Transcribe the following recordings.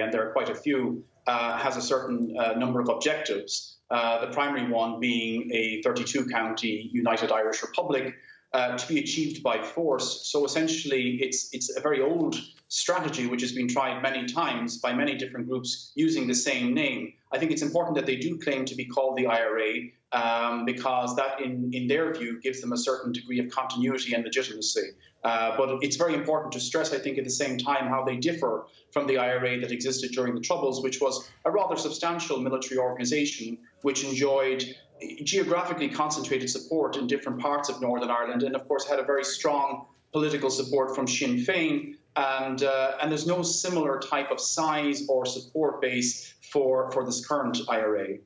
and there are quite a few, has a certain number of objectives. The primary one being a 32-county United Irish Republic to be achieved by force. So essentially, it's a very old strategy which has been tried many times by many different groups using the same name. I think it's important that they do claim to be called the IRA because that, in their view, gives them a certain degree of continuity and legitimacy. But it's very important to stress, I think, at the same time, how they differ from the IRA that existed during the Troubles, which was a rather substantial military organization which enjoyed geographically concentrated support in different parts of Northern Ireland and, of course, had a very strong political support from Sinn Féin. And there's no similar type of size or support base for this current IRA.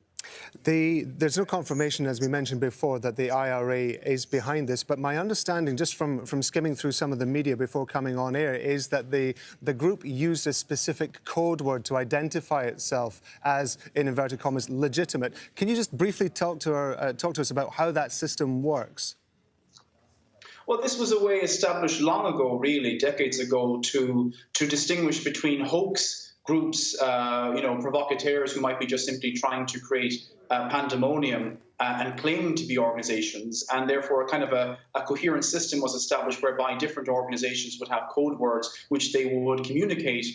There's no confirmation, as we mentioned before, that the IRA is behind this. But my understanding, just from skimming through some of the media before coming on air, is that the group used a specific code word to identify itself as, in inverted commas, legitimate. Can you just briefly talk to us about how that system works? Well, this was a way established long ago, really, decades ago, to distinguish between hoax groups, provocateurs who might be just simply trying to create pandemonium and claiming to be organizations, and therefore a coherent system was established whereby different organizations would have code words which they would communicate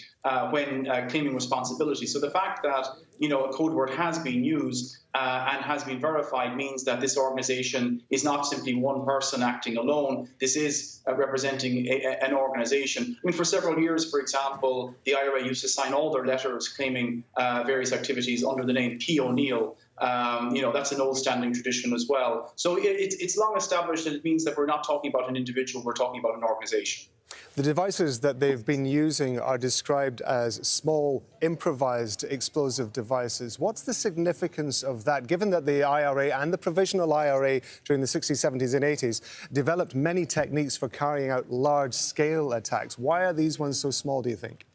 when claiming responsibility. So the fact that a code word has been used and has been verified means that this organization is not simply one person acting alone. This is representing an organization. I mean, for several years, for example, the IRA used to sign all their letters claiming various activities under the name P. O'Neill. That's an old-standing tradition as well. So it's long established, and it means that we're not talking about an individual, we're talking about an organization. The devices that they've been using are described as small, improvised explosive devices. What's the significance of that, given that the IRA and the provisional IRA during the 60s, 70s and 80s developed many techniques for carrying out large-scale attacks? Why are these ones so small, do you think?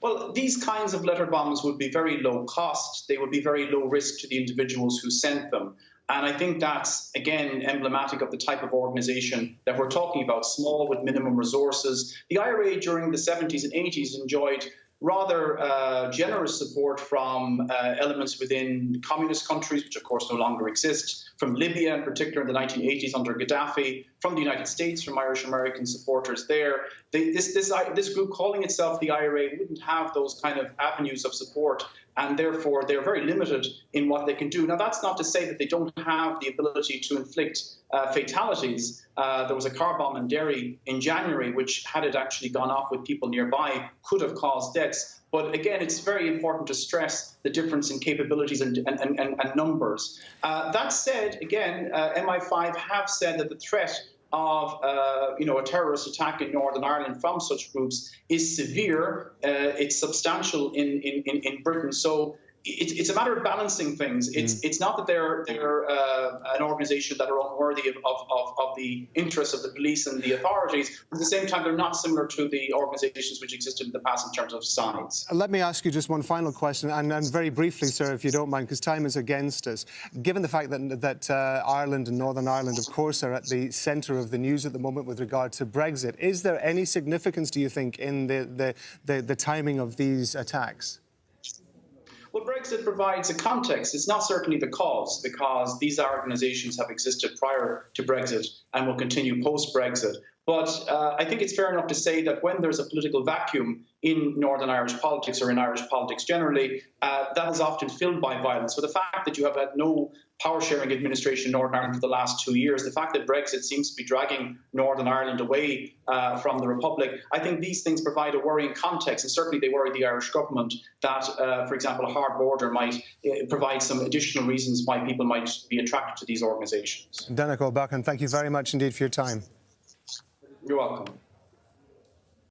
Well, these kinds of letter bombs would be very low cost. They would be very low risk to the individuals who sent them. And I think that's, again, emblematic of the type of organization that we're talking about, small with minimum resources. The IRA during the 70s and 80s enjoyed rather generous support from elements within communist countries, which of course no longer exist, from Libya in particular in the 1980s under Gaddafi, from the United States, from Irish-American supporters there. This group calling itself the IRA wouldn't have those kind of avenues of support, and therefore they're very limited in what they can do. Now, that's not to say that they don't have the ability to inflict fatalities. There was a car bomb in Derry in January, which, had it actually gone off with people nearby, could have caused deaths. But again, it's very important to stress the difference in capabilities and numbers. That said, again, MI5 have said that the threat of a terrorist attack in Northern Ireland from such groups is severe. It's substantial in Britain. So it's a matter of balancing things. It's not that they're an organisation that are unworthy of the interests of the police and the authorities. But at the same time, they're not similar to the organisations which existed in the past in terms of size. Let me ask you just one final question, and very briefly, sir, if you don't mind, because time is against us. Given the fact that Ireland and Northern Ireland, of course, are at the centre of the news at the moment with regard to Brexit, is there any significance, do you think, in the timing of these attacks? Well, Brexit provides a context. It's not certainly the cause, because these organisations have existed prior to Brexit and will continue post-Brexit. But I think it's fair enough to say that when there's a political vacuum in Northern Irish politics, or in Irish politics generally, that is often filled by violence. So the fact that you have had no power-sharing administration in Northern Ireland for the last 2 years, the fact that Brexit seems to be dragging Northern Ireland away from the Republic, I think these things provide a worrying context, and certainly they worry the Irish government that, for example, a hard border might provide some additional reasons why people might be attracted to these organisations. Donnacha Ó Beacháin, thank you very much indeed for your time. You're welcome.